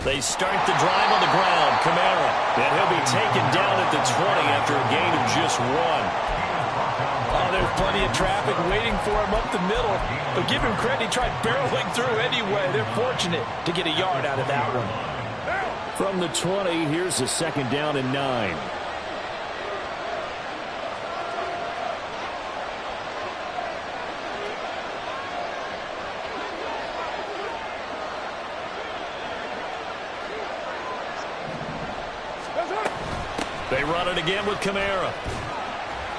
They start the drive on the ground. Kamara. And he'll be taken down at the 20 after a gain of just 1. Oh, there's plenty of traffic waiting for him up the middle. But give him credit, he tried barreling through anyway. They're fortunate to get a yard out of that one. From the 20, here's a 2nd down and 9. They run it again with Kamara.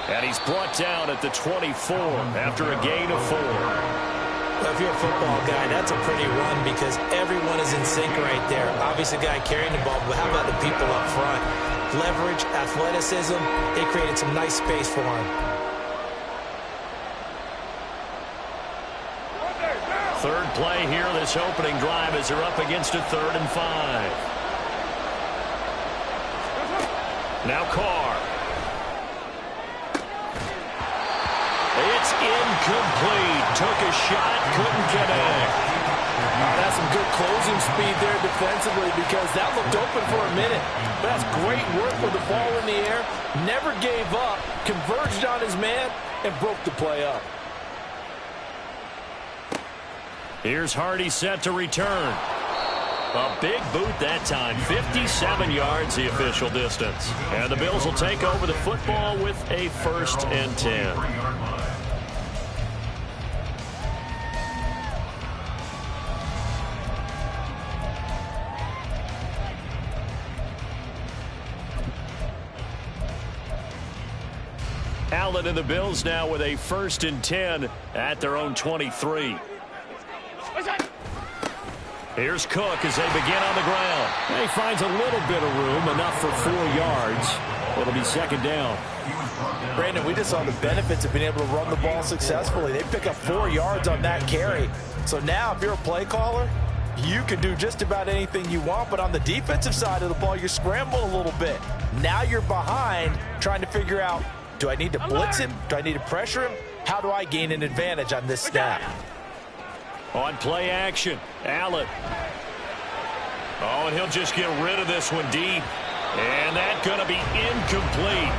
And he's brought down at the 24 after a gain of 4. Well, if you're a football guy, that's a pretty run because everyone is in sync right there. Obviously, the guy carrying the ball, but how about the people up front? Leverage, athleticism, they created some nice space for him. 3rd play here, this opening drive as they're up against a 3rd and 5. Now Carr. It's incomplete. Took a shot, couldn't connect. That's some good closing speed there defensively because that looked open for a minute. But that's great work with the ball in the air. Never gave up, converged on his man, and broke the play up. Here's Hardy set to return. A big boot that time. 57 yards the official distance. And the Bills will take over the football with a 1st and 10. Allen and the Bills now with a 1st and 10 at their own 23. Here's Cook as they begin on the ground. And he finds a little bit of room, enough for 4 yards. It'll be 2nd down. Brandon, we just saw the benefits of being able to run the ball successfully. They pick up 4 yards on that carry. So now if you're a play caller, you can do just about anything you want. But on the defensive side of the ball, you're scrambling a little bit. Now you're behind trying to figure out, do I need to blitz him? Do I need to pressure him? How do I gain an advantage on this snap? On play action, Allen. Oh, and he'll just get rid of this one deep. And that's going to be incomplete.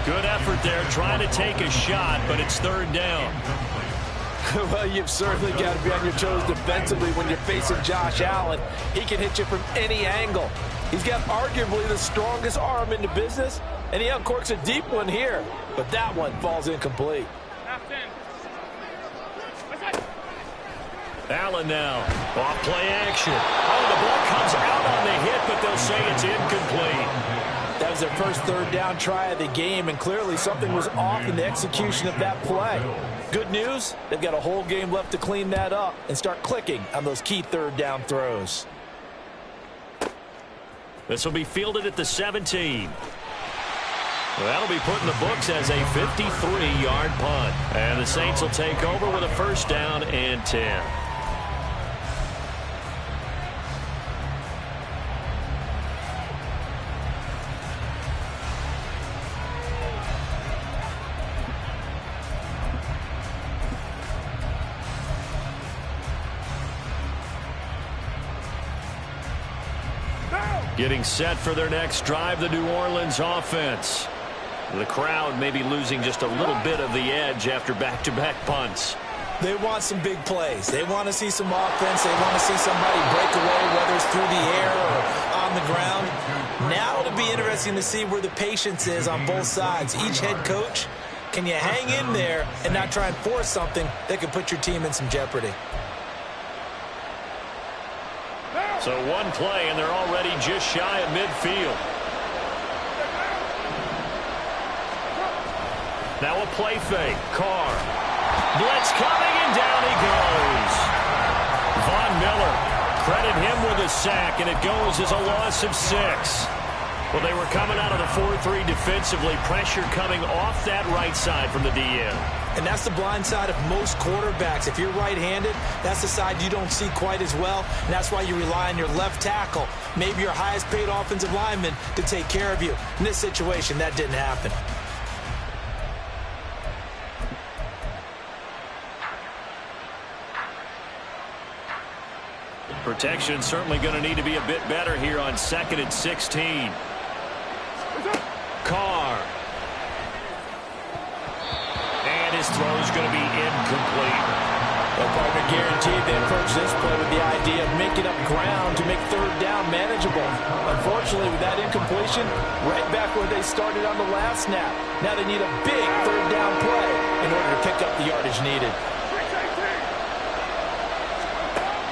Good effort there, trying to take a shot, but it's 3rd down. Well, you've certainly got to be on your toes defensively when you're facing Josh Allen. He can hit you from any angle. He's got arguably the strongest arm in the business, and he uncorks a deep one here. But that one falls incomplete. Allen now, off play action. Oh, the ball comes out on the hit, but they'll say it's incomplete. That was their first 3rd down try of the game, and clearly something was off in the execution of that play. Good news, they've got a whole game left to clean that up and start clicking on those key 3rd down throws. This will be fielded at the 17. Well, that'll be put in the books as a 53-yard punt. And the Saints will take over with a 1st down and 10. Getting set for their next drive, the New Orleans offense. The crowd may be losing just a little bit of the edge after back-to-back punts. They want some big plays. They want to see some offense. They want to see somebody break away, whether it's through the air or on the ground. Now it'll be interesting to see where the patience is on both sides. Each head coach, can you hang in there and not try and force something that could put your team in some jeopardy? So one play, and they're already just shy of midfield. Now a play fake. Carr. Blitz coming, and down he goes. Von Miller. Credit him with a sack, and it goes as a loss of 6. Well, they were coming out of the 4-3 defensively. Pressure coming off that right side from the DN. And that's the blind side of most quarterbacks. If you're right-handed, that's the side you don't see quite as well. And that's why you rely on your left tackle, maybe your highest-paid offensive lineman, to take care of you. In this situation, that didn't happen. Protection certainly going to need to be a bit better here on 2nd and 16. Carr. And his throw is going to be incomplete. Well, partner, guaranteed they approach this play with the idea of making up ground to make 3rd down manageable. Unfortunately, with that incompletion, right back where they started on the last snap. Now they need a big 3rd down play in order to pick up the yardage needed.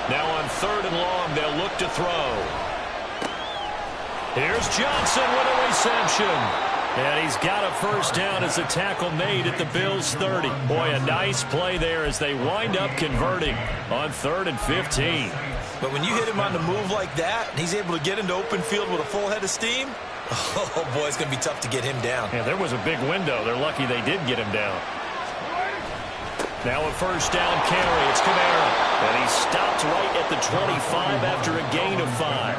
Now on 3rd and long, they'll look to throw. Here's Johnson with a reception. And he's got a 1st down as a tackle made at the Bills' 30. Boy, a nice play there as they wind up converting on 3rd and 15. But when you hit him on the move like that, and he's able to get into open field with a full head of steam, oh boy, it's going to be tough to get him down. Yeah, there was a big window. They're lucky they did get him down. Now a 1st down carry. It's Kamara. And he stopped right at the 25 after a gain of 5.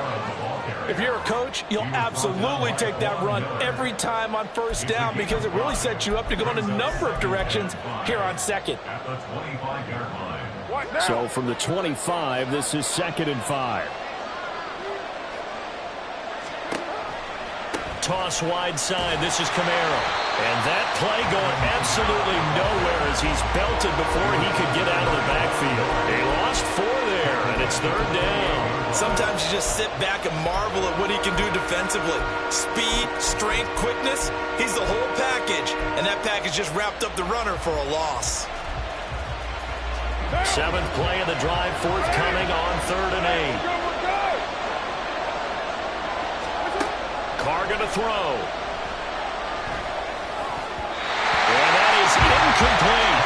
If you're a coach, you'll absolutely take that run every time on 1st down because it really sets you up to go in a number of directions here on 2nd. So from the 25, this is 2nd and 5. Toss wide side. This is Kamara. And that play going absolutely nowhere as he's belted before he could get out of the backfield. He lost 4 there, and it's 3rd down. Sometimes you just sit back and marvel at what he can do defensively. Speed, strength, quickness, he's the whole package. And that package just wrapped up the runner for a loss. 7th play of the drive, forthcoming on 3rd and 8. Carr going to throw. And that is incomplete.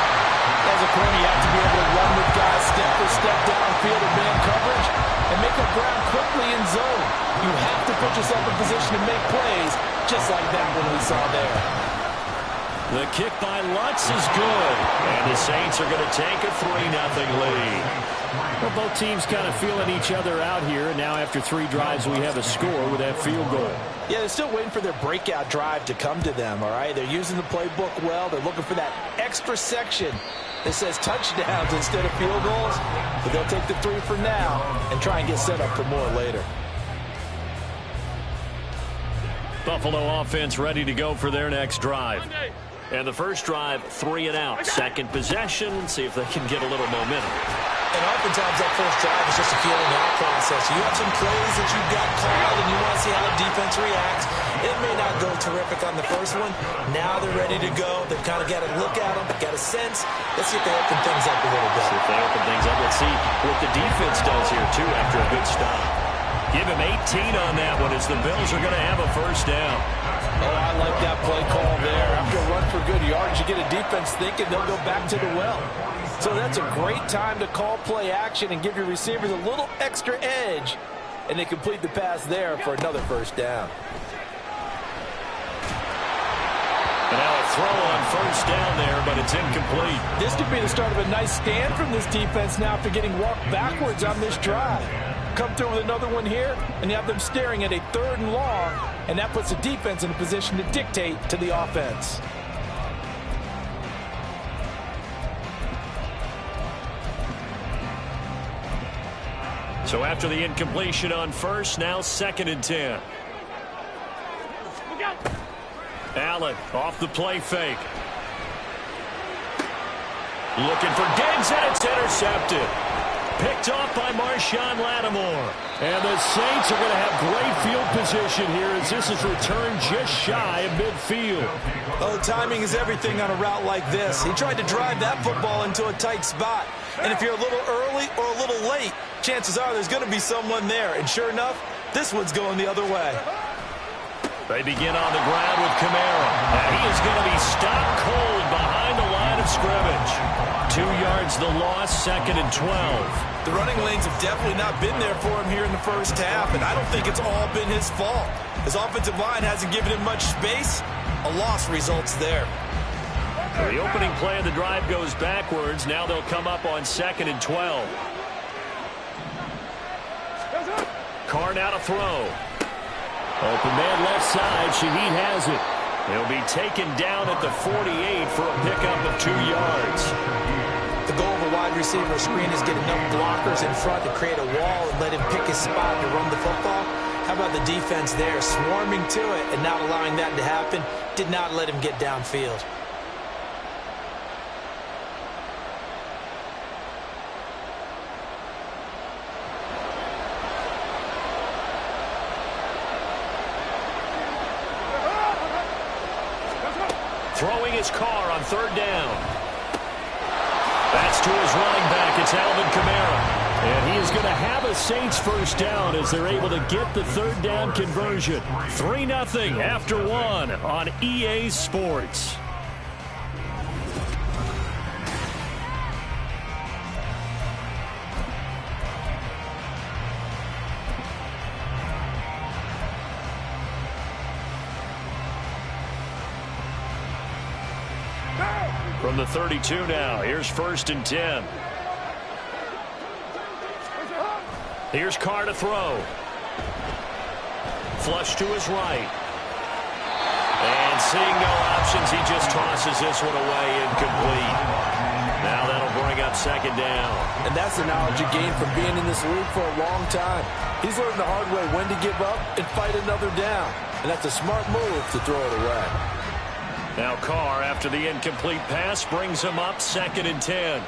As a corner, you have to be able to run with guys step for step downfield in man coverage and make up ground quickly in zone. You have to put yourself in position to make plays just like that one we saw there. The kick by Lutz is good. And the Saints are going to take a 3-0 lead. Well, both teams kind of feeling each other out here. And now after 3 drives, we have a score with that field goal. Yeah, they're still waiting for their breakout drive to come to them, all right? They're using the playbook well. They're looking for that extra section that says touchdowns instead of field goals. But they'll take the 3 for now and try and get set up for more later. Buffalo offense ready to go for their next drive. And the first drive, 3 and out. Second possession, see if they can get a little momentum. And oftentimes that first drive is just a feeling out process. You have some plays that you've got called and you want to see how the defense reacts. It may not go terrific on the first one. Now they're ready to go. They've kind of got to look at them, got a sense. Let's see if they open things up a little bit. See if they open things up. Let's see what the defense does here, too, after a good stop. Give him 18 on that one as the Bills are going to have a 1st down. Oh, I like that play call there. After a run for good yards, you get a defense thinking they'll go back to the well. So that's a great time to call play action and give your receivers a little extra edge. And they complete the pass there for another 1st down. And now a throw on 1st down there, but it's incomplete. This could be the start of a nice stand from this defense now after getting walked backwards on this drive. Come through with another one here, and you have them staring at a 3rd and long, and that puts the defense in a position to dictate to the offense. So after the incompletion on 1st, now 2nd and 10. Allen off the play fake. Looking for Diggs, and it's intercepted. Picked off by Marshawn Lattimore. And the Saints are going to have great field position here as this is returned just shy of midfield. Oh, timing is everything on a route like this. He tried to drive that football into a tight spot. And if you're a little early or a little late, chances are there's going to be someone there. And sure enough, this one's going the other way. They begin on the ground with Kamara. And he is going to be stopped cold behind the line of scrimmage. 2 yards the loss, 2nd and 12. The running lanes have definitely not been there for him here in the first half, and I don't think it's all been his fault. His offensive line hasn't given him much space. A loss results there. The opening play of the drive goes backwards. Now they'll come up on 2nd and 12. Carr now to throw. Open man left side. Shaheed has it. He'll be taken down at the 48 for a pickup of 2 yards. The goal of a wide receiver screen is get enough blockers in front to create a wall and let him pick his spot to run the football. How about the defense there, swarming to it and not allowing that to happen? Did not let him get downfield. Throwing his car on third down. That's to his running back. It's Alvin Kamara. And he is going to have a Saints first down as they're able to get the third down conversion. 3-0 after 1 on EA Sports. From the 32 now, here's 1st and 10. Here's Carr to throw. Flush to his right. And seeing no options, he just tosses this one away incomplete. Now that'll bring up 2nd down. And that's the knowledge you gain from being in this league for a long time. He's learned the hard way when to give up and fight another down. And that's a smart move to throw it away. Now Carr, after the incomplete pass, brings him up 2nd and 10.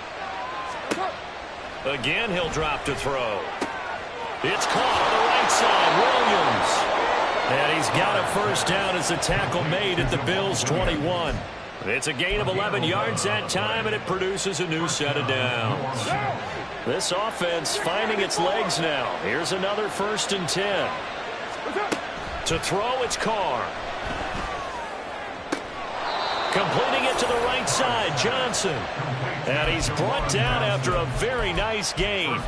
Again, he'll drop to throw. It's caught on the right side, Williams. And he's got a first down as the tackle made at the Bills' 21. It's a gain of 11 yards that time, and it produces a new set of downs. This offense finding its legs now. Here's another 1st and 10. To throw, it's Carr. Completing it to the right side, Johnson. And he's brought down after a very nice gain.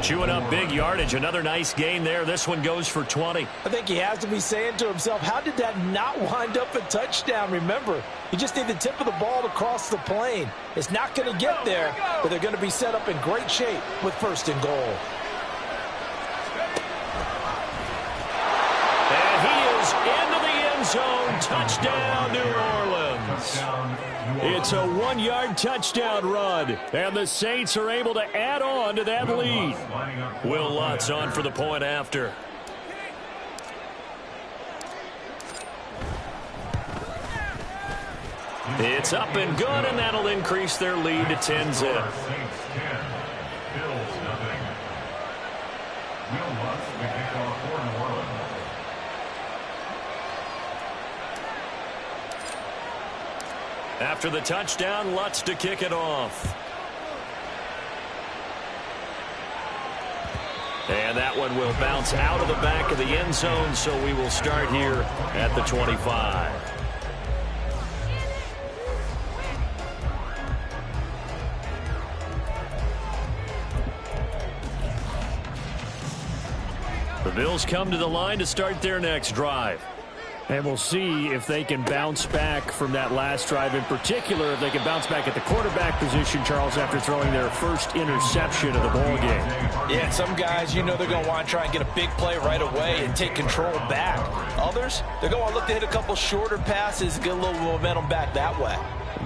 Chewing up big yardage. Another nice gain there. This one goes for 20. I think he has to be saying to himself, how did that not wind up a touchdown? Remember, you just need the tip of the ball to cross the plane. It's not going to get there, but they're going to be set up in great shape with 1st and goal. And he is into the end zone. Touchdown, New Orleans. It's a 1-yard touchdown run, and the Saints are able to add on to that lead. Will Lutz on for the point after. It's up and good, and that'll increase their lead to 10-zip. After the touchdown, Lutz to kick it off. And that one will bounce out of the back of the end zone, so we will start here at the 25. The Bills come to the line to start their next drive. And we'll see if they can bounce back from that last drive. In particular, if they can bounce back at the quarterback position, Charles, after throwing their first interception of the ball game. Yeah, some guys, you know they're going to want to try and get a big play right away and take control back. Others, they're going to want to look to hit a couple shorter passes and get a little momentum back that way.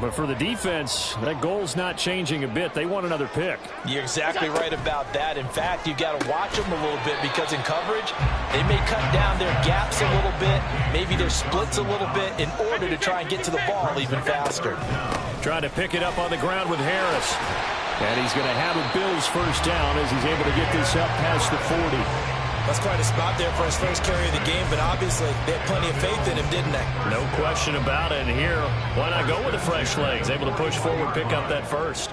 But for the defense, that goal's not changing a bit. They want another pick. You're exactly right about that. In fact, you've got to watch them a little bit because in coverage, they may cut down their gaps a little bit, maybe their splits a little bit in order to try and get to the ball even faster. Trying to pick it up on the ground with Harris. And he's going to have a Bills first down as he's able to get this up past the 40. That's quite a spot there for his first carry of the game, but obviously they had plenty of faith in him, didn't they? No question about it. And here, why not go with the fresh legs? Able to push forward, pick up that first.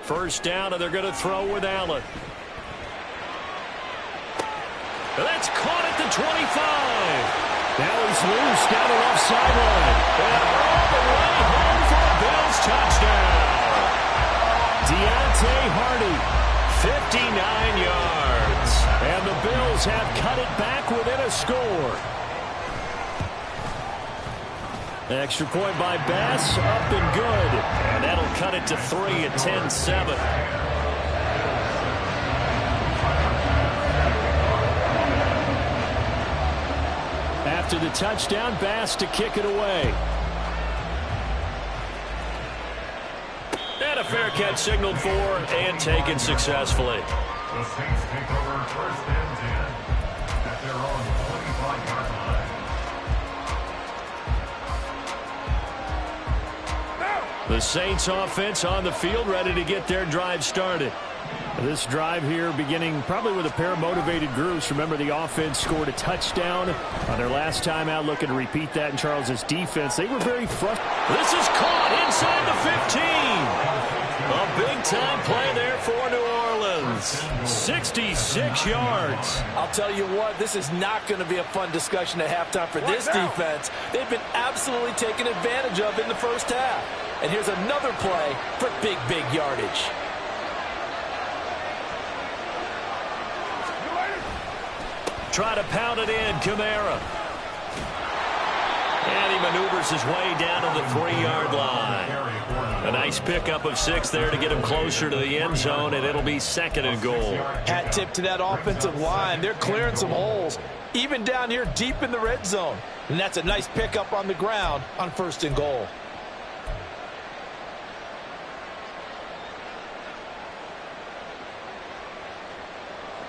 First down, and they're going to throw with Allen. That's caught at the 25. Now he's loose down the left sideline. And all the way home for a Bills touchdown. Deontay Hardy. 59 yards. And the Bills have cut it back within a score. Extra point by Bass, up and good. And that'll cut it to 3 at 10-7. After the touchdown, Bass to kick it away. fair catch signaled for and taken successfully. The Saints take over 1st and 10 at their own 25-yard line. The Saints offense on the field, ready to get their drive started. This drive here beginning probably with a pair of motivated groups. Remember, the offense scored a touchdown on their last time out, looking to repeat that in Charles's defense. They were very frustrated. This is caught inside the 15. A big-time play there for New Orleans. 66 yards. I'll tell you what, this is not going to be a fun discussion at halftime for this defense. They've been absolutely taken advantage of in the first half. And here's another play for big yardage. Try to pound it in, Kamara. And he maneuvers his way down to the 3-yard line. A nice pickup of 6 there to get him closer to the end zone, and it'll be 2nd and goal. Hat tip to that offensive line. They're clearing some holes, even down here deep in the red zone. And that's a nice pickup on the ground on 1st and goal.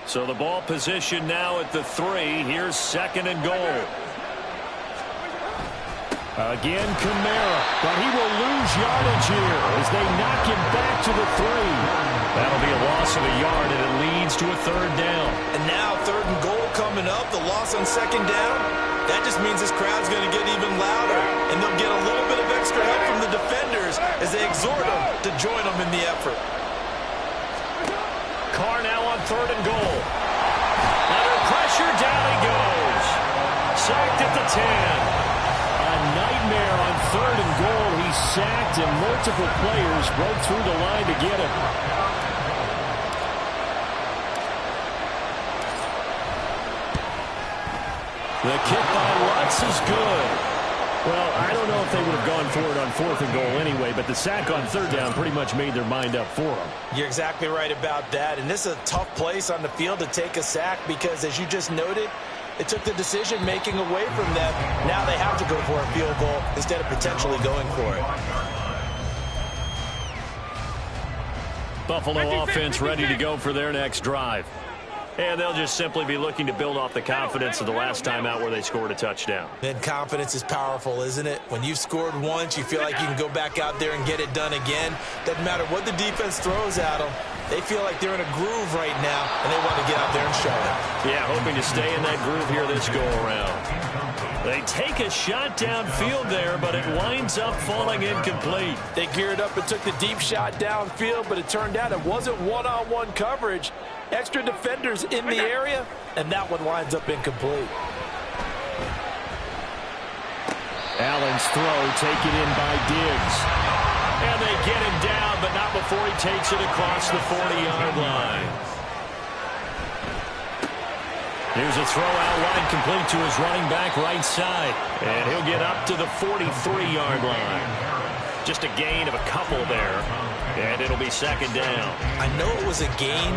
So the ball position now at the 3. Here's 2nd and goal. Again, Kamara, but he will lose yardage here as they knock him back to the 3. That'll be a loss of a yard, and it leads to a 3rd down. And now 3rd and goal coming up, the loss on 2nd down. That just means this crowd's going to get even louder, and they'll get a little bit of extra help from the defenders as they exhort them to join them in the effort. Carr now on 3rd and goal. Under pressure, down he goes. Sacked at the 10. A nightmare on 3rd and goal. He's sacked, and multiple players broke through the line to get him. The kick by Lutz is good. Well, I don't know if they would have gone for it on 4th and goal anyway, but the sack on 3rd down pretty much made their mind up for them. You're exactly right about that, and this is a tough place on the field to take a sack because, as you just noted, it took the decision-making away from them. Now they have to go for a field goal instead of potentially going for it. Buffalo offense ready to go for their next drive. And they'll just simply be looking to build off the confidence of the last time out where they scored a touchdown. And confidence is powerful, isn't it? When you've scored once, you feel like you can go back out there and get it done again. Doesn't matter what the defense throws at them. They feel like they're in a groove right now, and they want to get out there and show it. Yeah, hoping to stay in that groove here this go-around. They take a shot downfield there, but it winds up falling incomplete. They geared up and took the deep shot downfield, but it turned out it wasn't one-on-one coverage. Extra defenders in the area, and that one winds up incomplete. Allen's throw taken in by Diggs. And they get him down, but not before he takes it across the 40-yard line. Here's a throw out wide, complete to his running back right side. And he'll get up to the 43-yard line. Just a gain of a couple there. And it'll be 2nd down. I know it was a gain,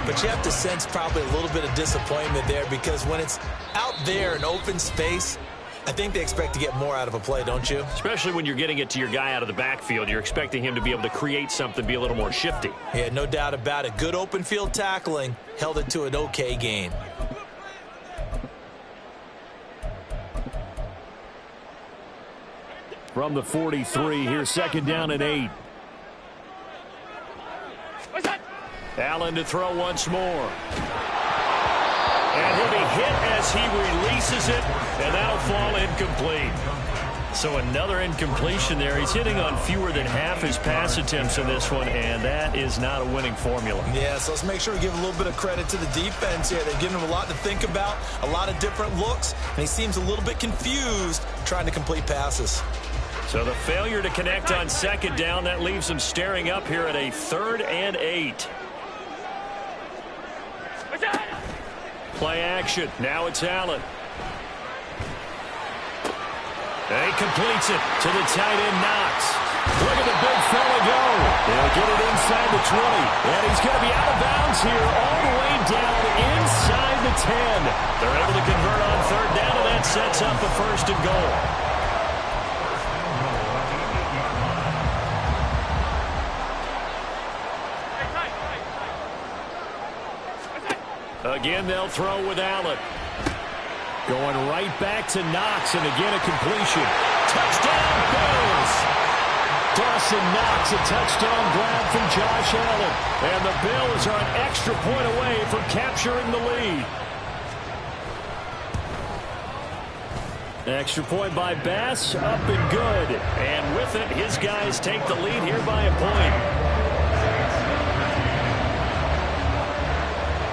but you have to sense probably a little bit of disappointment there because when it's out there in open space, I think they expect to get more out of a play, don't you? Especially when you're getting it to your guy out of the backfield. You're expecting him to be able to create something, be a little more shifty. Yeah, no doubt about it. Good open field tackling, held it to an okay gain. From the 43, here's 2nd down and 8. Allen to throw once more. And he'll be hit as he releases it, and that'll fall incomplete. So another incompletion there. He's hitting on fewer than half his pass attempts in this one, and that is not a winning formula. Yeah, so let's make sure we give a little bit of credit to the defense here. They've given him a lot to think about, a lot of different looks, and he seems a little bit confused trying to complete passes. So the failure to connect on 2nd down, that leaves him staring up here at a 3rd and 8. Play action. Now it's Allen. And he completes it to the tight end, Knox. Look at the big fella go. They'll get it inside the 20. And he's going to be out of bounds here all the way down inside the 10. They're able to convert on 3rd down, and that sets up a 1st and goal. Again, they'll throw with Allen. Going right back to Knox, and again a completion. Touchdown, Bills! Dawson Knox, a touchdown grab from Josh Allen. And the Bills are an extra point away from capturing the lead. Extra point by Bass, up and good. And with it, his guys take the lead here by a point.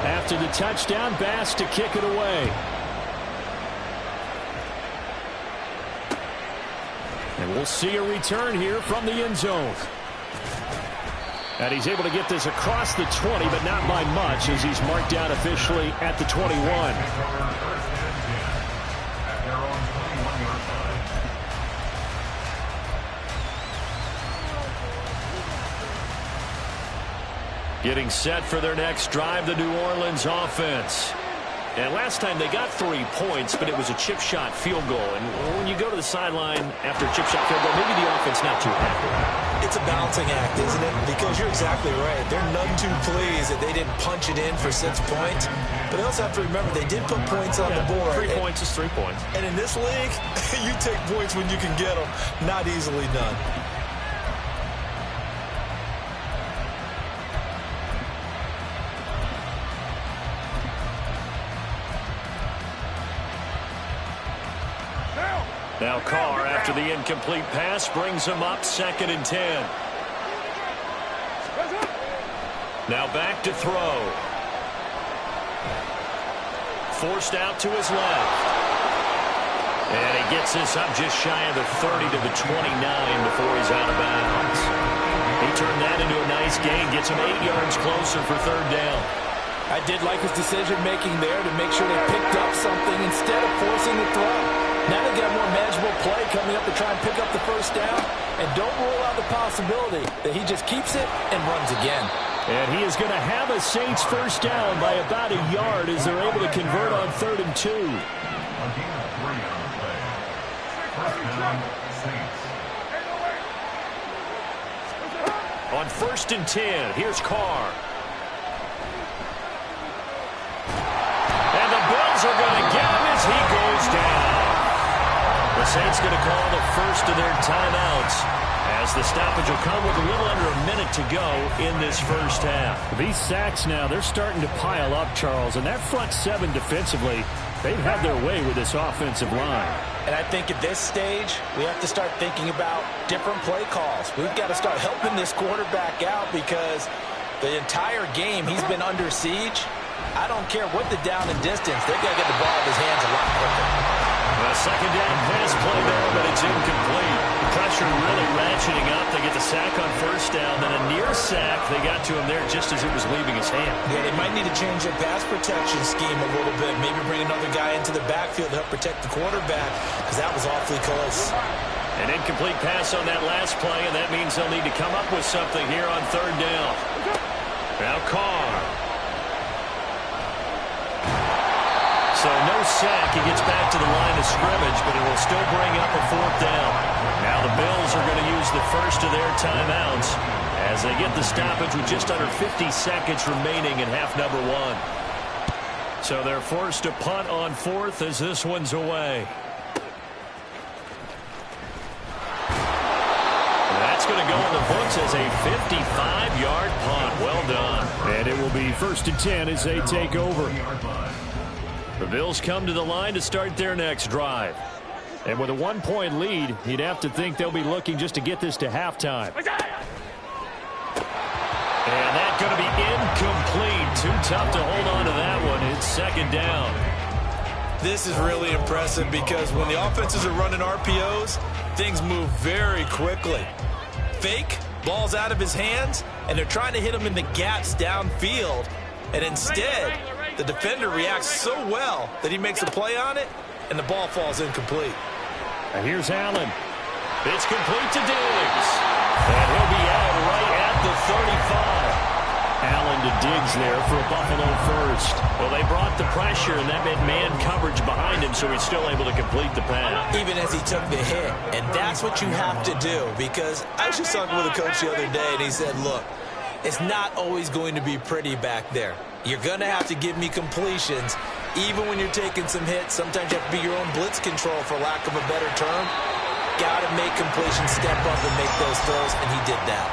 After the touchdown, Bass to kick it away. And we'll see a return here from the end zone. And he's able to get this across the 20, but not by much, as he's marked down officially at the 21. Getting set for their next drive, the New Orleans offense. And last time they got 3 points, but it was a chip shot field goal. And when you go to the sideline after a chip shot field goal, maybe the offense not too happy. It's a balancing act, isn't it? Because you're exactly right. They're none too pleased that they didn't punch it in for 6 points. But they also have to remember they did put points on the board. 3 points is 3 points. And in this league, you take points when you can get them. Not easily done. Now Carr, after the incomplete pass, brings him up 2nd and 10. Now back to throw. Forced out to his left. And he gets this up just shy of the 30 to the 29 before he's out of bounds. He turned that into a nice gain, gets him 8 yards closer for 3rd down. I did like his decision-making there to make sure they picked up something instead of forcing the throw. Now they got a more manageable play coming up to try and pick up the 1st down. And don't rule out the possibility that he just keeps it and runs again. And he is going to have a Saints 1st down by about a yard as they're able to convert on 3rd and 2. Again, 3 on the play. 1st down, Saints. On 1st and 10, here's Carr. And the Bills are going to get him as he goes down. The Saints going to call the first of their timeouts as the stoppage will come with a little under a minute to go in this 1st half. These sacks now, they're starting to pile up, Charles, and that front 7 defensively, they've had their way with this offensive line. And I think at this stage, we have to start thinking about different play calls. We've got to start helping this quarterback out because the entire game he's been under siege. I don't care what the down and distance, they've got to get the ball out of his hands a lot quicker. A 2nd down pass play there, but it's incomplete. Pressure really ratcheting up. They get the sack on 1st down, then a near sack. They got to him there just as it was leaving his hand. Yeah, they might need to change their pass protection scheme a little bit. Maybe bring another guy into the backfield to help protect the quarterback because that was awfully close. An incomplete pass on that last play, and that means they'll need to come up with something here on 3rd down. Now Carr. So no sack. He gets back to the line of scrimmage, but it will still bring up a 4th down. Now the Bills are going to use the first of their timeouts as they get the stoppage with just under 50 seconds remaining in half number 1. So they're forced to punt on 4th as this one's away. And that's going to go in the books as a 55-yard punt. Well done. And it will be 1st and 10 as they take over. The Bills come to the line to start their next drive. And with a 1-point lead, you'd have to think they'll be looking just to get this to halftime. And that's going to be incomplete. Too tough to hold on to that one. It's 2nd down. This is really impressive because when the offenses are running RPOs, things move very quickly. Fake, ball's out of his hands, and they're trying to hit him in the gaps downfield. And instead, the defender reacts so well that he makes a play on it, and the ball falls incomplete. And here's Allen. It's complete to Diggs. And he'll be out right at the 35. Allen to Diggs there for a Buffalo 1st. Well, they brought the pressure, and that meant man coverage behind him, so he's still able to complete the pass. Even as he took the hit. And that's what you have to do, because I was just talking with a coach the other day, and he said, look, it's not always going to be pretty back there. You're going to have to give me completions. Even when you're taking some hits, sometimes you have to be your own blitz control, for lack of a better term. Got to make completions, step up and make those throws, and he did that.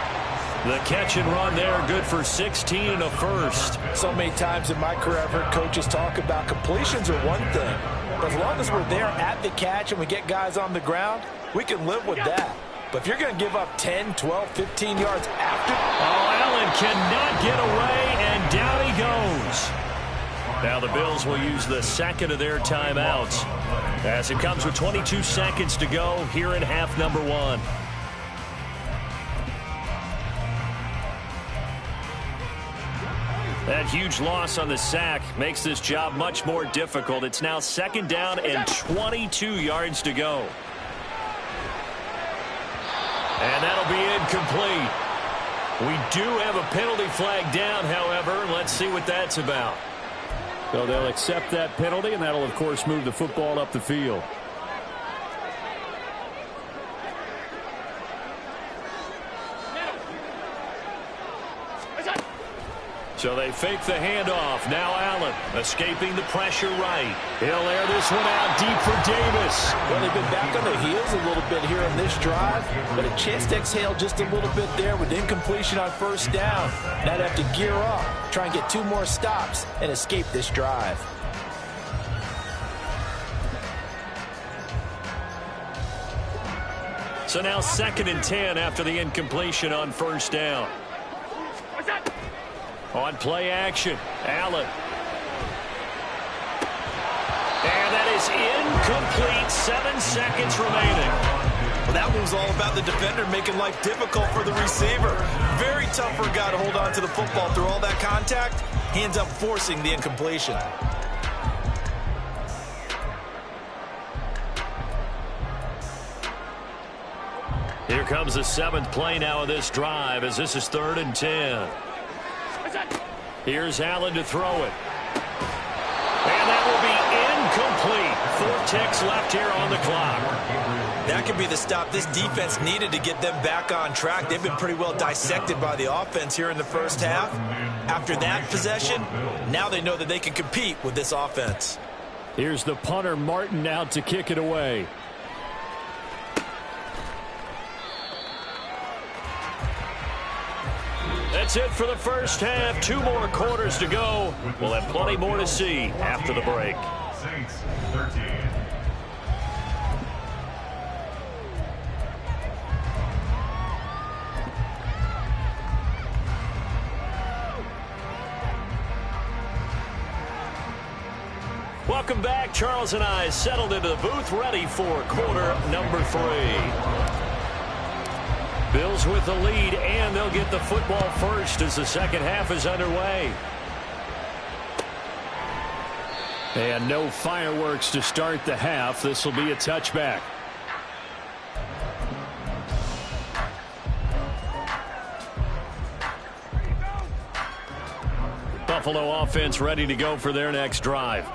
The catch and run there, good for 16 and a first. So many times in my career, I've heard coaches talk about completions are one thing. But as long as we're there at the catch and we get guys on the ground, we can live with that. But if you're going to give up 10, 12, 15 yards after... Oh, Allen cannot get away, and down he goes. Now the Bills will use the second of their timeouts as it comes with 22 seconds to go here in half number 1. That huge loss on the sack makes this job much more difficult. It's now second down and 22 yards to go. And that'll be incomplete. We do have a penalty flag down, however. Let's see what that's about. So they'll accept that penalty, and that'll, of course, move the football up the field. So they fake the handoff. Now Allen escaping the pressure right. He'll air this one out deep for Davis. Well, they've been back on their heels a little bit here on this drive, but a chance to exhale just a little bit there with incompletion on first down. Now they have to gear up, try and get 2 more stops, and escape this drive. So now second and 10 after the incompletion on first down. On play action, Allen. And that is incomplete. 7 seconds remaining. Well, that one was all about the defender making life difficult for the receiver. Very tough for a guy to hold on to the football through all that contact. He ends up forcing the incompletion. Here comes the 7th play now of this drive as this is 3rd and 10. Here's Allen to throw it. And that will be incomplete. 4 ticks left here on the clock. That could be the stop this defense needed to get them back on track. They've been pretty well dissected by the offense here in the first half. After that possession, now they know that they can compete with this offense. Here's the punter, Martin, out to kick it away. That's it for the first half. 2 more quarters to go. We'll have plenty more to see after the break. Saints 13. Welcome back. Charles and I settled into the booth, ready for quarter number 3. Bills with the lead, and they'll get the football first as the second half is underway. And no fireworks to start the half. This will be a touchback. Buffalo offense ready to go for their next drive.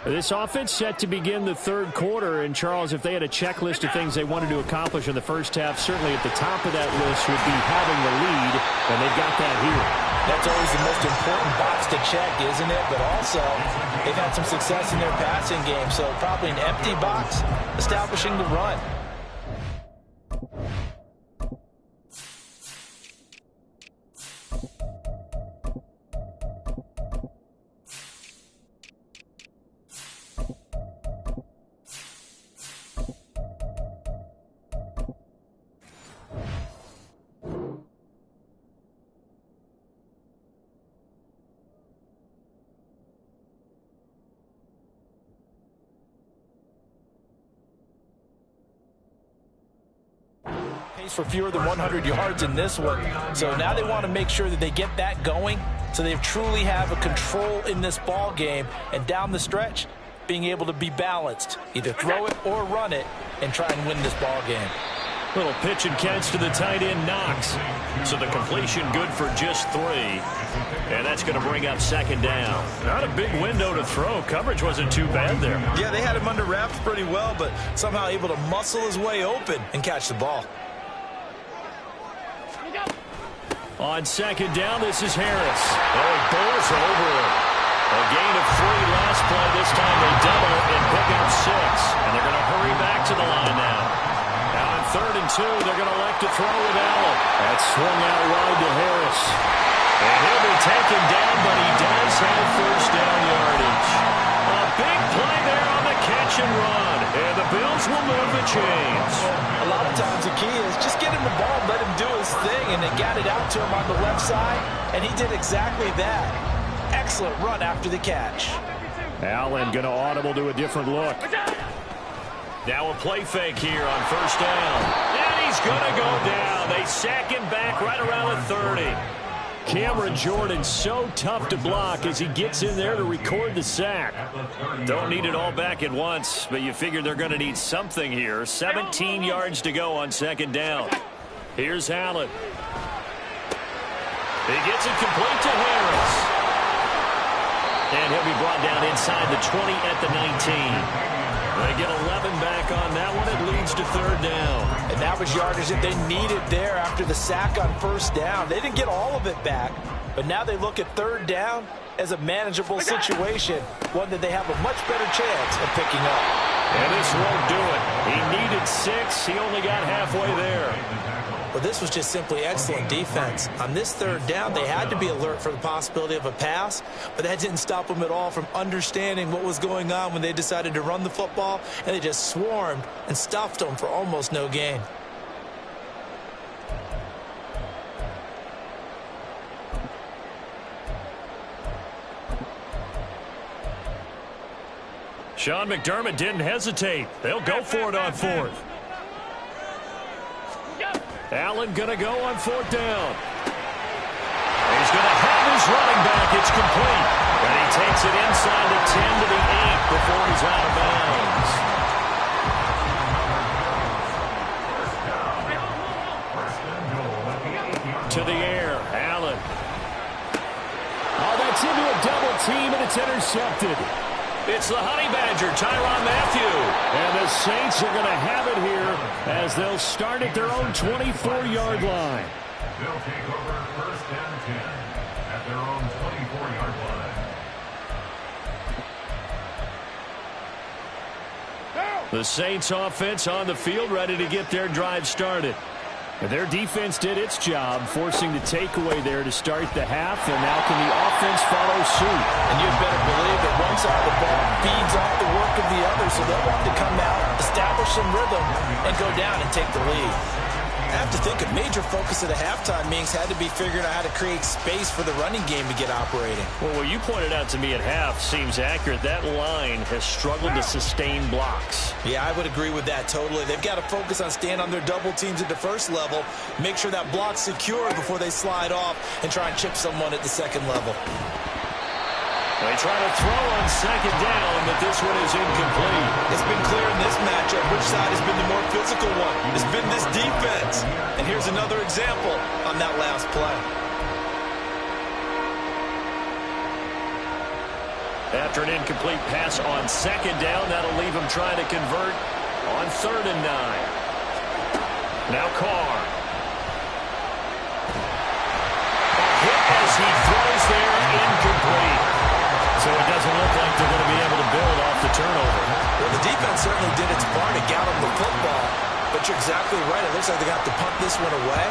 This offense set to begin the 3rd quarter, and Charles, if they had a checklist of things they wanted to accomplish in the first half, certainly at the top of that list would be having the lead, and they've got that here. That's always the most important box to check, isn't it? But also, they've had some success in their passing game, so probably an empty box, establishing the run. For fewer than 100 yards in this one. So now they want to make sure that they get that going so they truly have a control in this ball game, and down the stretch being able to be balanced, either throw it or run it and try and win this ball game. Little pitch and catch to the tight end, Knox. So the completion good for just 3. And that's going to bring up second down. Not a big window to throw. Coverage wasn't too bad there. Yeah, they had him under wraps pretty well, but somehow able to muscle his way open and catch the ball. On second down, this is Harris. Oh, he bowls over it. A gain of 3 last play. This time they double it and pick up 6. And they're going to hurry back to the line now. Now on 3rd and 2, they're going to elect to throw with Allen. That's swung out wide to Harris. And he'll be taken down, but he does have first down yardage. A big play there on the catch and run. And the Bills will move the chains. A lot of times the key is just get him the ball, let him do his thing, and they got it out to him on the left side, and he did exactly that. Excellent run after the catch. Allen going to audible to a different look. Now a play fake here on first down. And he's going to go down. They sack him back right around the 30. Cameron Jordan so tough to block as he gets in there to record the sack. Don't need it all back at once, but you figure they're going to need something here. 17 yards to go on second down. Here's Allen. He gets it complete to Harris. And he'll be brought down inside the 20 at the 19. They get 11 back on that one. It leads to 3rd down. And that was yardage that they needed there after the sack on first down. They didn't get all of it back, but now they look at 3rd down as a manageable situation, one that they have a much better chance of picking up. And this won't do it. He needed 6. He only got halfway there. Well, this was just simply excellent defense. On this 3rd down, they had to be alert for the possibility of a pass, but that didn't stop them at all from understanding what was going on when they decided to run the football, and they just swarmed and stuffed them for almost no gain. Sean McDermott didn't hesitate. They'll go for it on 4th. Allen going to go on 4th down. He's going to have his running back. It's complete. And he takes it inside the 10 to the 8 before he's out of bounds. To the air, Allen. Oh, that's into a double team, and it's intercepted. It's the Honey Badger, Tyrann Mathieu. And the Saints are going to have it here as they'll start at their own 24-yard line. They'll take over 1st and 10 at their own 24-yard line. The Saints offense on the field, ready to get their drive started. Their defense did its job, forcing the takeaway there to start the half, and now can the offense follow suit? And you'd better believe that one side of the ball feeds off the work of the other, so they'll want to come out, establish some rhythm, and go down and take the lead. I have to think a major focus of the halftime meetings had to be figuring out how to create space for the running game to get operating. Well, what you pointed out to me at half seems accurate. That line has struggled to sustain blocks. Yeah, I would agree with that totally. They've got to focus on staying on their double teams at the first level, make sure that block's secure before they slide off and try and chip someone at the second level. They try to throw on second down, but this one is incomplete. It's been clear in this matchup which side has been the more physical one. It's been this defense. And here's another example on that last play. After an incomplete pass on second down, that'll leave him trying to convert on 3rd and 9. Now Carr. A hit as he throws there, incomplete. So it doesn't look like they're going to be able to build off the turnover. Well, the defense certainly did its part to got them the football, but you're exactly right. It looks like they got to punt this one away,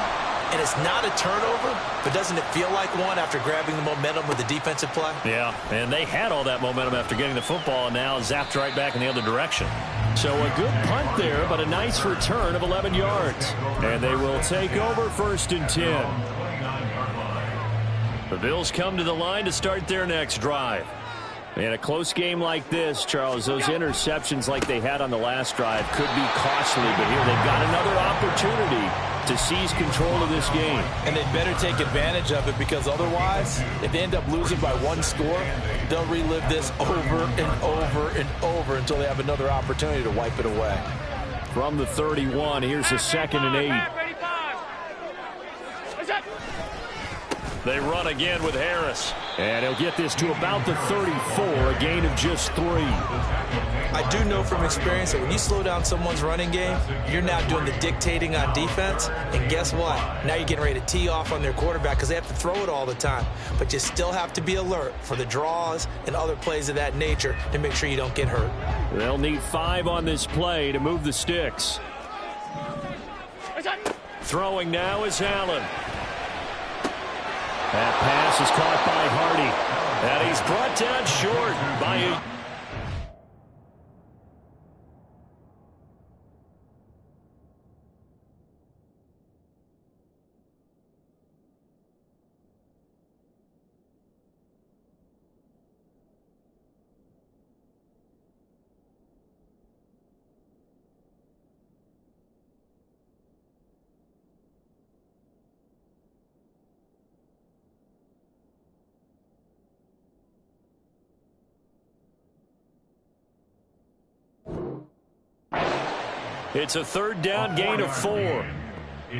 and it's not a turnover, but doesn't it feel like one after grabbing the momentum with the defensive play? Yeah, and they had all that momentum after getting the football, and now zapped right back in the other direction. So a good punt there, but a nice return of 11 yards. And they will take over 1st and 10. The Bills come to the line to start their next drive. In a close game like this, Charles, those interceptions like they had on the last drive could be costly, but here they've got another opportunity to seize control of this game. And they'd better take advantage of it, because otherwise, if they end up losing by 1 score, they'll relive this over and over and over until they have another opportunity to wipe it away. From the 31, here's a 2nd and 8. They run again with Harris. And he'll get this to about the 34, a gain of just 3. I do know from experience that when you slow down someone's running game, you're now doing the dictating on defense. And guess what? Now you're getting ready to tee off on their quarterback because they have to throw it all the time. But you still have to be alert for the draws and other plays of that nature to make sure you don't get hurt. They'll need 5 on this play to move the sticks. Throwing now is Allen. That pass is caught by Hardy. And he's brought down short by a... It's a third down gain of 4.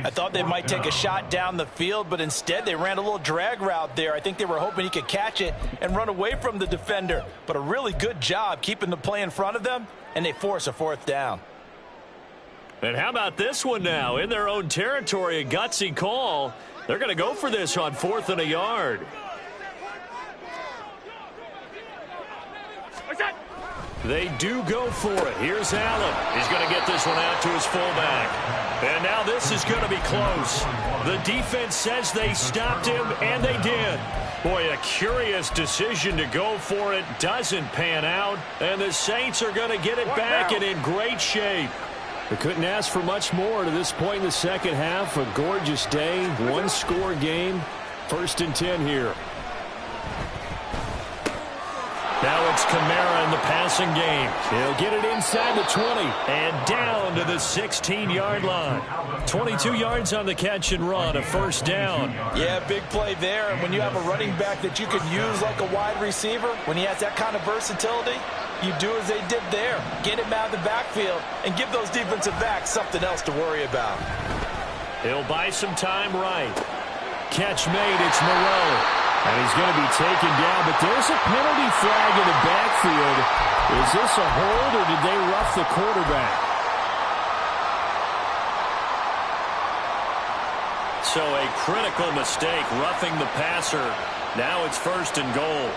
I thought they might take a shot down the field, but instead they ran a little drag route there. I think they were hoping he could catch it and run away from the defender. But a really good job keeping the play in front of them, and they force a 4th down. And how about this one now? In their own territory, a gutsy call. They're going to go for this on 4th and a yard. They do go for it. Here's Allen. He's going to get this one out to his fullback. And now this is going to be close. The defense says they stopped him, and they did. Boy, a curious decision to go for it. Doesn't pan out. And the Saints are going to get it back and in great shape. They couldn't ask for much more to this point in the second half. A gorgeous day, 1-score game. 1st and 10 here. Now it's Kamara in the passing game. He'll get it inside the 20. And down to the 16-yard line. 22 yards on the catch and run, a 1st down. Yeah, big play there. And when you have a running back that you could use like a wide receiver, when he has that kind of versatility, you do as they did there. Get him out of the backfield and give those defensive backs something else to worry about. He'll buy some time right. Catch made, it's Moreau. And he's going to be taken down, but there's a penalty flag in the backfield. Is this a hold, or did they rough the quarterback? So a critical mistake, roughing the passer. Now it's 1st and goal.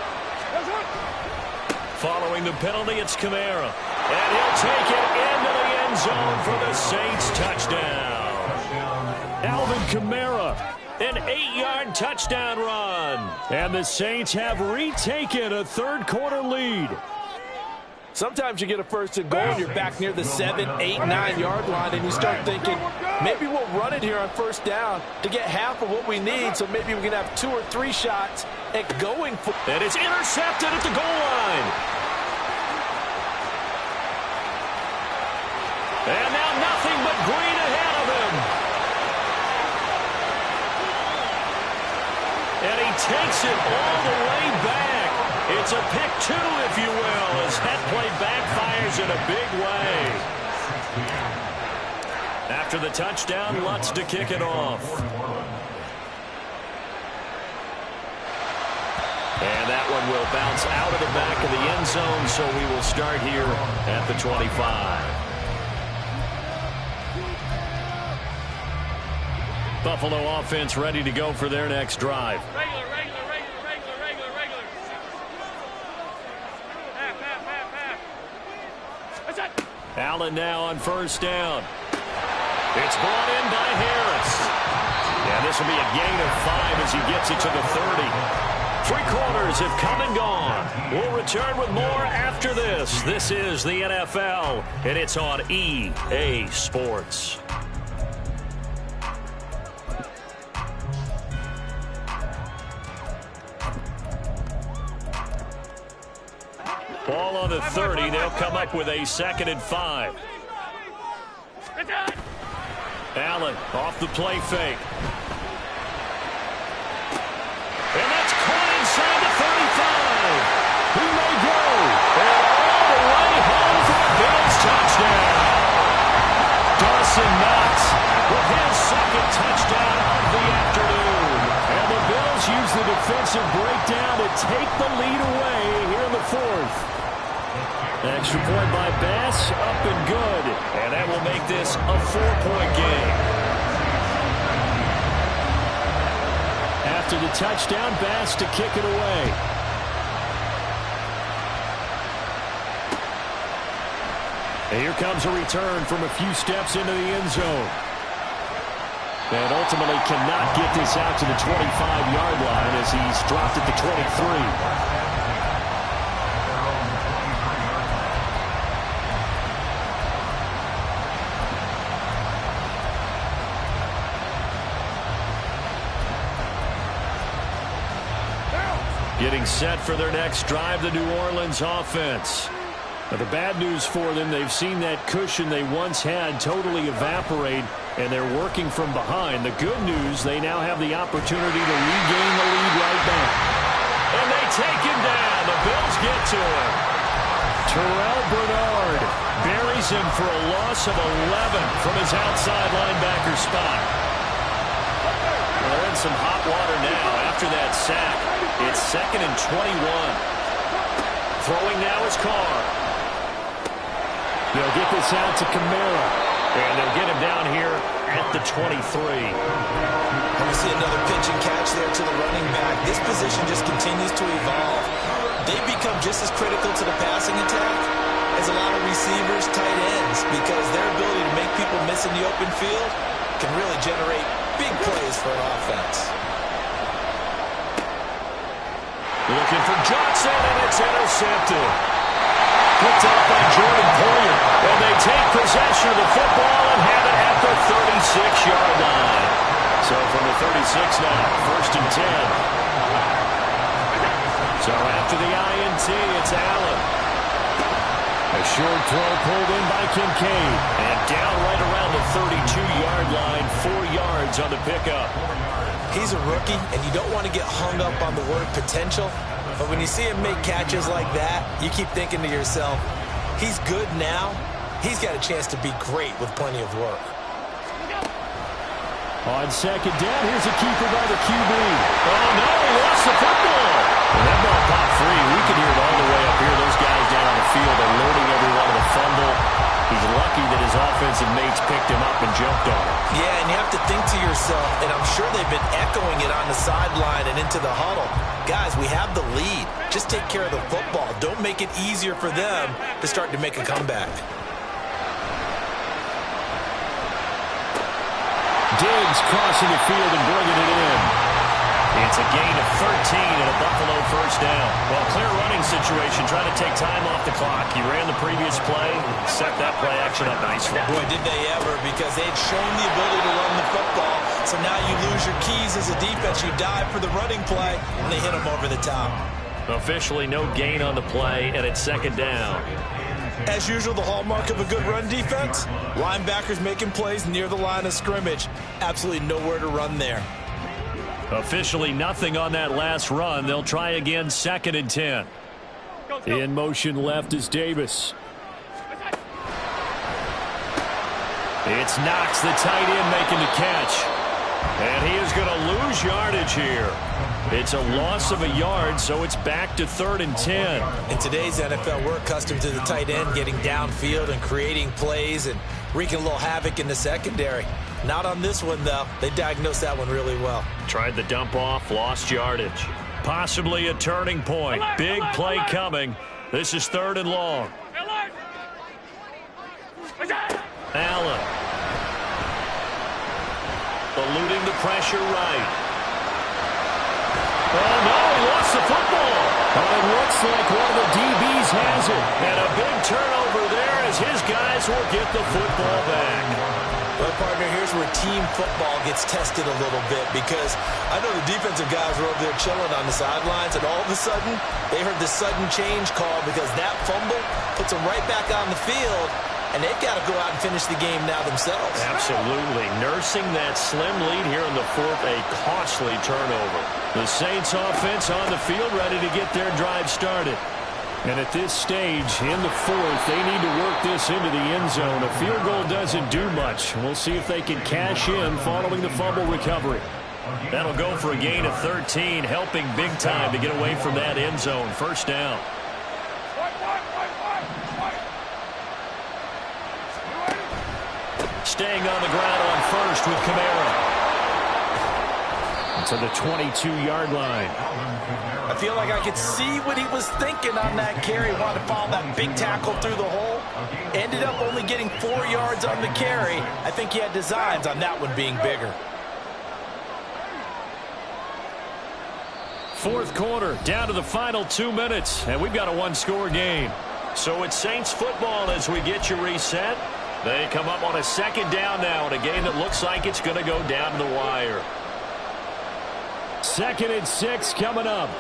Following the penalty, it's Kamara. And he'll take it into the end zone for the Saints touchdown. Alvin Kamara. An 8-yard touchdown run. And the Saints have retaken a 3rd-quarter lead. Sometimes you get a 1st and goal and you're back near the 7, 8, 9-yard line, and you start thinking, maybe we'll run it here on 1st down to get half of what we need, so maybe we can have 2 or 3 shots at going for. And it's intercepted at the goal line. And now nothing but green ahead of him. And he takes it all the way back. It's a pick 2, if you will, as that play backfires in a big way. After the touchdown, Lutz to kick it off. And that one will bounce out of the back of the end zone, so we will start here at the 25. Buffalo offense ready to go for their next drive. Regular. Half. Allen now on 1st down. It's brought in by Harris. And this will be a gain of 5 as he gets it to the 30. 3 quarters have come and gone. We'll return with more after this. This is the NFL, and it's on EA Sports. Ball on the 30. They'll come up with a 2nd and 5. Allen off the play fake. And that's caught inside the 35. He may go. And all the way home for the Bills touchdown. Dawson Knox with his 2nd touchdown of the afternoon. And the Bills use defensive breakdown to take the lead away here in the fourth. Extra point by Bass, up and good. And that will make this a 4-point game. After the touchdown, Bass to kick it away. And here comes a return from a few steps into the end zone. And ultimately cannot get this out to the 25-yard line as he's dropped at the 23. Getting set for their next drive, the New Orleans offense. Now, the bad news for them, they've seen that cushion they once had totally evaporate, and they're working from behind. The good news, they now have the opportunity to regain the lead right back. And they take him down. The Bills get to him. Terrell Bernard buries him for a loss of 11 from his outside linebacker spot. They're in some hot water now after that sack. It's 2nd and 21. Throwing now is Carr. They'll get this out to Kamara. And they'll get him down here at the 23. And we see another pitch and catch there to the running back. This position just continues to evolve. They become just as critical to the passing attack as a lot of receivers, tight ends, because their ability to make people miss in the open field can really generate big plays for an offense. Looking for Johnson, and it's intercepted. Picked up by Jordan Poyer. And they take possession of the football and have it at the 36-yard line. So from the 36 now, 1st and 10. So after the INT, it's Allen. A short throw pulled in by Kincaid. And down right around the 32-yard line, 4 yards on the pickup. He's a rookie, and you don't want to get hung up on the word potential. But when you see him make catches like that, you keep thinking to yourself, he's good now. He's got a chance to be great with plenty of work. On 2nd down, here's a keeper by the QB. Oh, no, he lost the football. And that ball popped free. We can hear it all the way up here. Those guys down on the field are loading everyone with a fumble. He's lucky that his offensive mates picked him up and jumped on him. Yeah, and you have to think to yourself, and I'm sure they've been echoing it on the sideline and into the huddle. Guys, we have the lead. Just take care of the football. Don't make it easier for them to start to make a comeback. Diggs crossing the field and bringing it in. It's a gain of 13 and a Buffalo 1st down. Well, clear running situation, trying to take time off the clock. He ran the previous play, set that play action up nicely. Boy, did they ever, because they'd shown the ability to run the football. So now you lose your keys as a defense. You dive for the running play, and they hit him over the top. Officially no gain on the play, and it's 2nd down. As usual, the hallmark of a good run defense, linebackers making plays near the line of scrimmage. Absolutely nowhere to run there. Officially nothing on that last run. They'll try again, 2nd and 10. In motion left is Davis. It's Knox, the tight end, making the catch. And he is going to lose yardage here. It's a loss of a yard, so it's back to 3rd and 10. In today's NFL, we're accustomed to the tight end getting downfield and creating plays and wreaking a little havoc in the secondary. Not on this one, though. They diagnosed that one really well. Tried the dump off, lost yardage. Possibly a turning point. Big play coming. This is 3rd and long. Allen. Eluding the pressure right. Oh, no, he lost the football. Well, it looks like one of the DBs has it. And a big turnover there as his guys will get the football back. Well, partner, here's where team football gets tested a little bit, because I know the defensive guys were over there chilling on the sidelines, and all of a sudden, they heard the sudden change call because that fumble puts them right back on the field, and they've got to go out and finish the game now themselves. Absolutely. Nursing that slim lead here in the 4th, a costly turnover. The Saints offense on the field ready to get their drive started. And at this stage, in the 4th, they need to work this into the end zone. A field goal doesn't do much. We'll see if they can cash in following the fumble recovery. That'll go for a gain of 13, helping big time to get away from that end zone. First down. Staying on the ground on first with Kamara. To the 22-yard line. I feel like I could see what he was thinking on that carry. Wanted to follow that big tackle through the hole. Ended up only getting 4 yards on the carry. I think he had designs on that one being bigger. Fourth quarter, down to the final 2 minutes, and we've got a one-score game. So it's Saints football as we get you reset. They come up on a second down now in a game that looks like it's going to go down to the wire. 2nd and 6 coming up.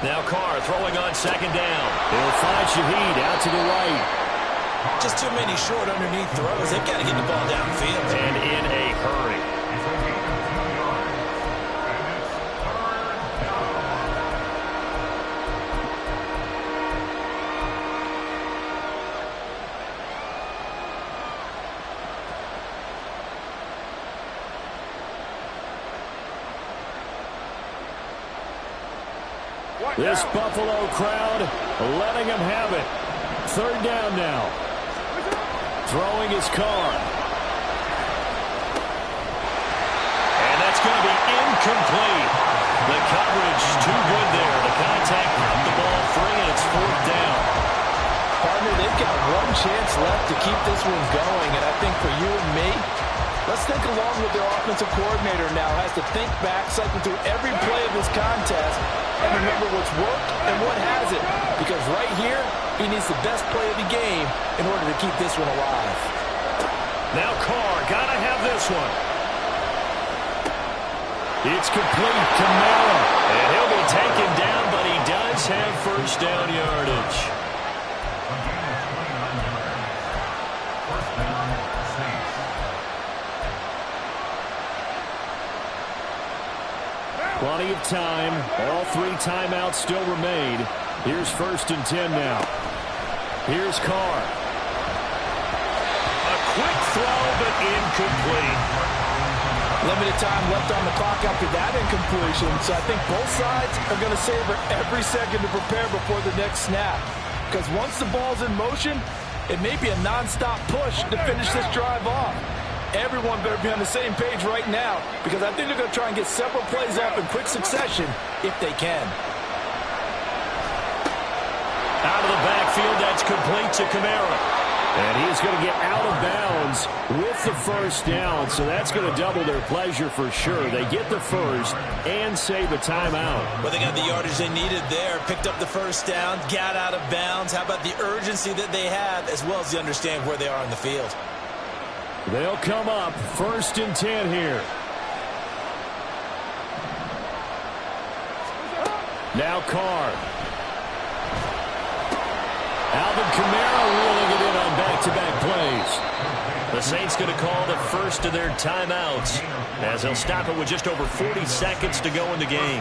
Now Carr throwing on second down. He'll find Shaheed out to the right. Just too many short underneath throws. They've got to get the ball downfield. And in a hurry. This Buffalo crowd letting them have it. Third down now. Throwing his Carr. And that's going to be incomplete. The coverage too good there. The contact dropped the ball free, and it's fourth down. Partner, they've got one chance left to keep this one going, and I think for you and me, let's think along with their offensive coordinator now. Has to think back, cycle through every play of this contest, and remember what's worked and what hasn't. Because right here, he needs the best play of the game in order to keep this one alive. Now Carr, gotta have this one. It's complete. Kamara. And he'll be taken down, but he does have first down yardage. Plenty of time. All 3 timeouts still remain. Here's 1st and 10 now. Here's Carr. A quick throw, but incomplete. Limited time left on the clock after that incompletion, so I think both sides are going to savor every second to prepare before the next snap. Because once the ball's in motion, it may be a nonstop push to finish this drive off. Everyone better be on the same page right now, because I think they're going to try and get several plays off in quick succession if they can. Out of the backfield, that's complete to Kamara. And he's going to get out of bounds with the first down, so that's going to double their pleasure for sure. They get the first and save a timeout. Well, they got the yardage they needed there, picked up the first down, got out of bounds. How about the urgency that they had, as well as they understand where they are in the field? They'll come up 1st and 10 here. Now Carr. Alvin Kamara reeling it in on back-to-back plays. The Saints going to call the first of their timeouts as they'll stop it with just over 40 seconds to go in the game.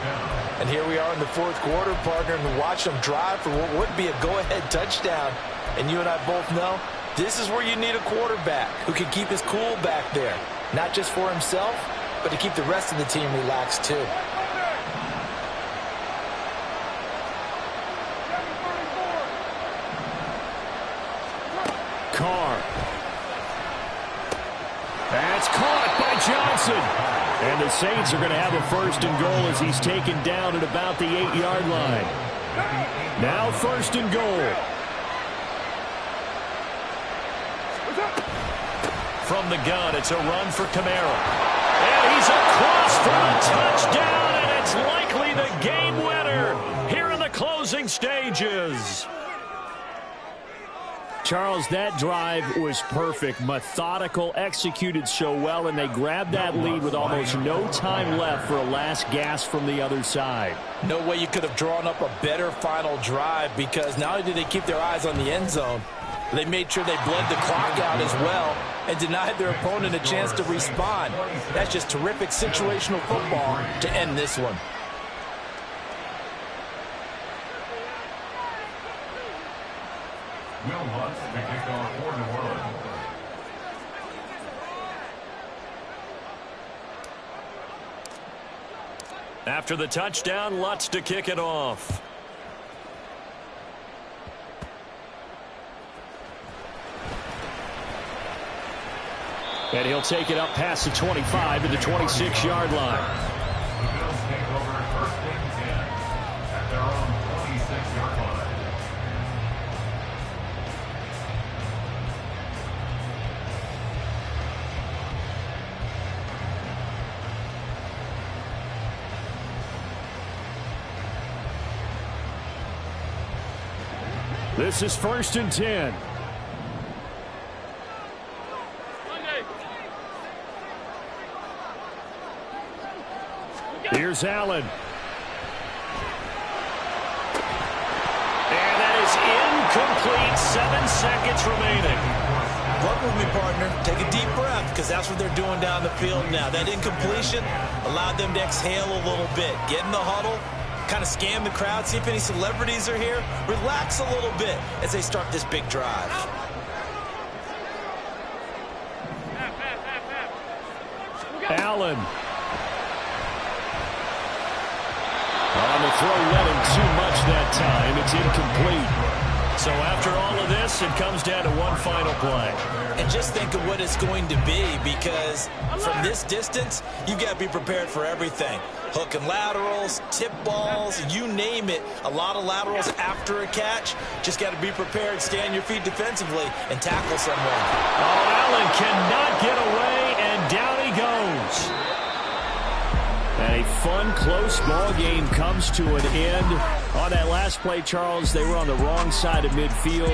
And here we are in the fourth quarter, partner, and watch them drive for what would be a go-ahead touchdown. And you and I both know this is where you need a quarterback who can keep his cool back there. Not just for himself, but to keep the rest of the team relaxed too. Carr. That's caught by Johnson. And the Saints are going to have a 1st and goal as he's taken down at about the 8-yard line. Now 1st and goal. From the gun, it's a run for Kamara. And he's across for a touchdown, and it's likely the game winner here in the closing stages. Charles, that drive was perfect, methodical, executed so well, and they grabbed that lead with almost no time left for a last gasp from the other side. No way you could have drawn up a better final drive, because not only did they keep their eyes on the end zone, they made sure they bled the clock out as well and denied their opponent a chance to respond. That's just terrific situational football to end this one. Will Lutz to kick off for New Orleans. After the touchdown, Lutz to kick it off. And he'll take it up past the 25 to the 26-yard line. The Bills take over 1st and 10 at their own 26-yard line. This is 1st and 10. Here's Allen. And that is incomplete. 7 seconds remaining. Work with me, partner. Take a deep breath, because that's what they're doing down the field now. That incompletion allowed them to exhale a little bit. Get in the huddle, kind of scan the crowd, see if any celebrities are here. Relax a little bit as they start this big drive. Allen. On the throw, let him too much that time. It's incomplete. So after all of this, it comes down to one final play. And just think of what it's going to be, because from this distance, you've got to be prepared for everything. Hook and laterals, tip balls, you name it. A lot of laterals after a catch. Just got to be prepared, stay on your feet defensively, and tackle someone. Oh, Allen cannot get away, and down he goes. And a fun, close ball game comes to an end. On that last play, Charles, they were on the wrong side of midfield.